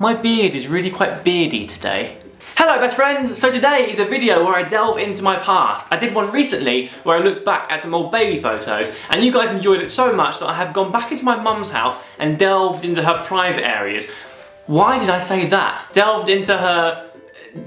My beard is really quite beardy today. Hello best friends! So today is a video where I delve into my past. I did one recently where I looked back at some old baby photos and you guys enjoyed it so much that I have gone back into my mum's house and delved into her private areas. Why did I say that? Delved into her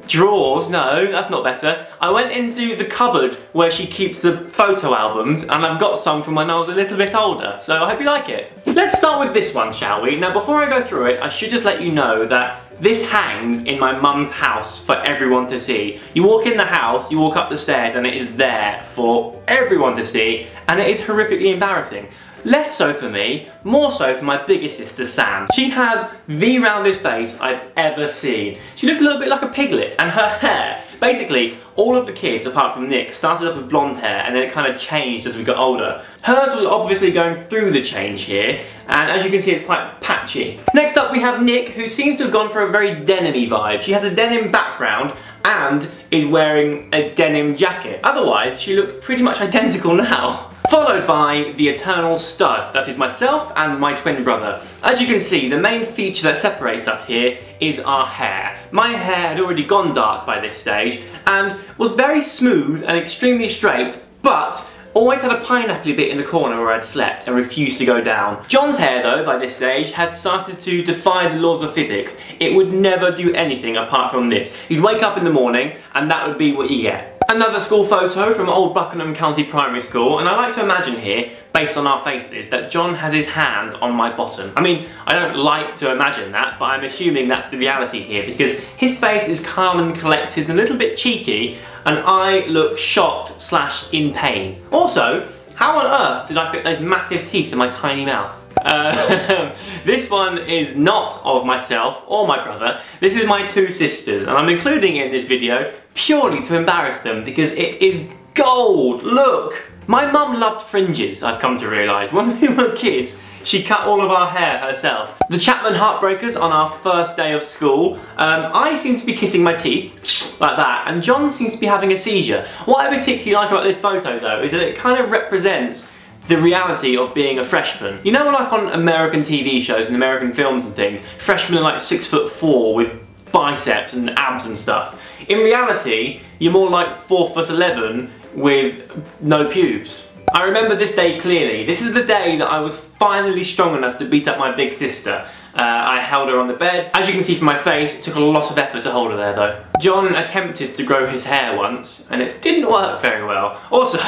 drawers? No, that's not better. I went into the cupboard where she keeps the photo albums and I've got some from when I was a little bit older, so I hope you like it. Let's start with this one, shall we? Now before I go through it, I should just let you know that this hangs in my mum's house for everyone to see. You walk in the house, you walk up the stairs and it is there for everyone to see and it is horrifically embarrassing. Less so for me, more so for my biggest sister Sam. She has the roundest face I've ever seen. She looks a little bit like a piglet and her hair, basically all of the kids apart from Nick started off with blonde hair and then it kind of changed as we got older. Hers was obviously going through the change here and as you can see it's quite patchy. Next up we have Nick, who seems to have gone for a very denim-y vibe. She has a denim background and is wearing a denim jacket. Otherwise she looks pretty much identical now. Followed by the eternal stud, that is myself and my twin brother. As you can see, the main feature that separates us here is our hair. My hair had already gone dark by this stage and was very smooth and extremely straight, but always had a pineapple bit in the corner where I'd slept and refused to go down. John's hair though, by this stage, had started to defy the laws of physics. It would never do anything apart from this. You'd wake up in the morning and that would be what you get. Another school photo from Old Buckingham County Primary School, and I like to imagine here, based on our faces, that John has his hand on my bottom. I mean, I don't like to imagine that, but I'm assuming that's the reality here because his face is calm and collected and a little bit cheeky, and I look shocked / in pain. Also, how on earth did I fit those massive teeth in my tiny mouth? This one is not of myself or my brother. This is my two sisters and I'm including it in this video purely to embarrass them because it is gold. Look! My mum loved fringes, I've come to realise. When we were kids, she cut all of our hair herself. The Chapman heartbreakers on our first day of school. I seem to be kissing my teeth, like that, and John seems to be having a seizure. What I particularly like about this photo though is that it kind of represents the reality of being a freshman. You know, like on American TV shows and American films and things, freshmen are like 6'4" with biceps and abs and stuff. In reality, you're more like 4'11" with no pubes. I remember this day clearly. This is the day that I was finally strong enough to beat up my big sister. I held her on the bed. As you can see from my face, it took a lot of effort to hold her there though. John attempted to grow his hair once, and it didn't work very well. Also,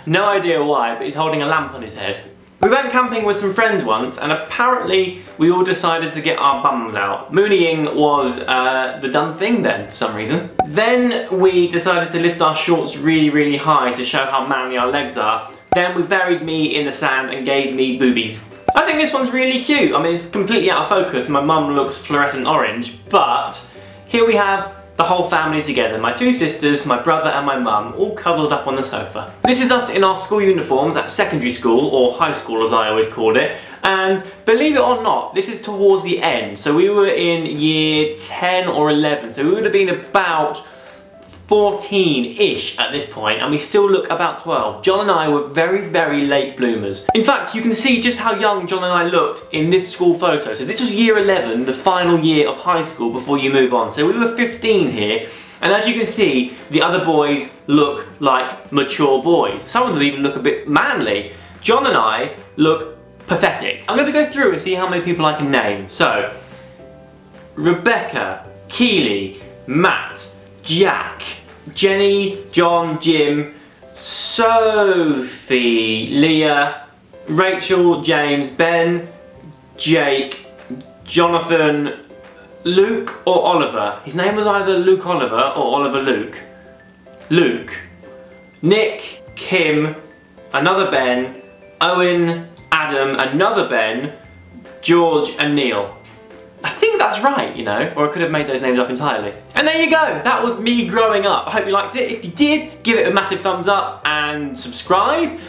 no idea why, but he's holding a lamp on his head. We went camping with some friends once, and apparently we all decided to get our bums out. Mooneying was the done thing then, for some reason. Then we decided to lift our shorts really, really high to show how manly our legs are. Then we buried me in the sand and gave me boobies. I think this one's really cute. I mean, it's completely out of focus. My mum looks fluorescent orange, but here we have the whole family together. My two sisters, my brother and my mum, all cuddled up on the sofa. This is us in our school uniforms at secondary school, or high school as I always called it. And believe it or not, this is towards the end. So we were in year 10 or 11, so we would have been about 14-ish at this point, and we still look about 12. John and I were very, very late bloomers. In fact, you can see just how young John and I looked in this school photo. So this was year 11, the final year of high school before you move on. So we were 15 here, and as you can see, the other boys look like mature boys. Some of them even look a bit manly. John and I look pathetic. I'm going to go through and see how many people I can name. So, Rebecca, Keely, Matt, Jack, Jenny, John, Jim, Sophie, Leah, Rachel, James, Ben, Jake, Jonathan, Luke or Oliver. His name was either Luke Oliver or Oliver Luke. Luke, Nick, Kim, another Ben, Owen, Adam, another Ben, George and Neil. I think that's right, you know, or I could have made those names up entirely. And there you go, that was me growing up. I hope you liked it. If you did, give it a massive thumbs up and subscribe.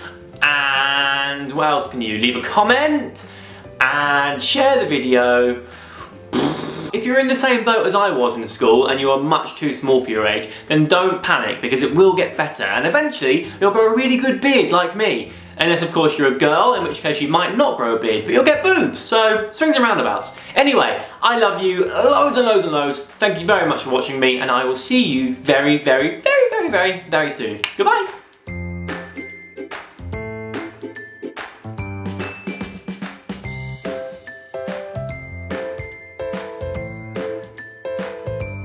And what else can you? Leave a comment and share the video. If you're in the same boat as I was in school and you are much too small for your age, then don't panic because it will get better and eventually you'll grow a really good beard like me. Unless of course you're a girl, in which case you might not grow a beard, but you'll get boobs, so swings and roundabouts. Anyway, I love you loads and loads and loads. Thank you very much for watching me, and I will see you very, very, very, very, very, very soon. Goodbye.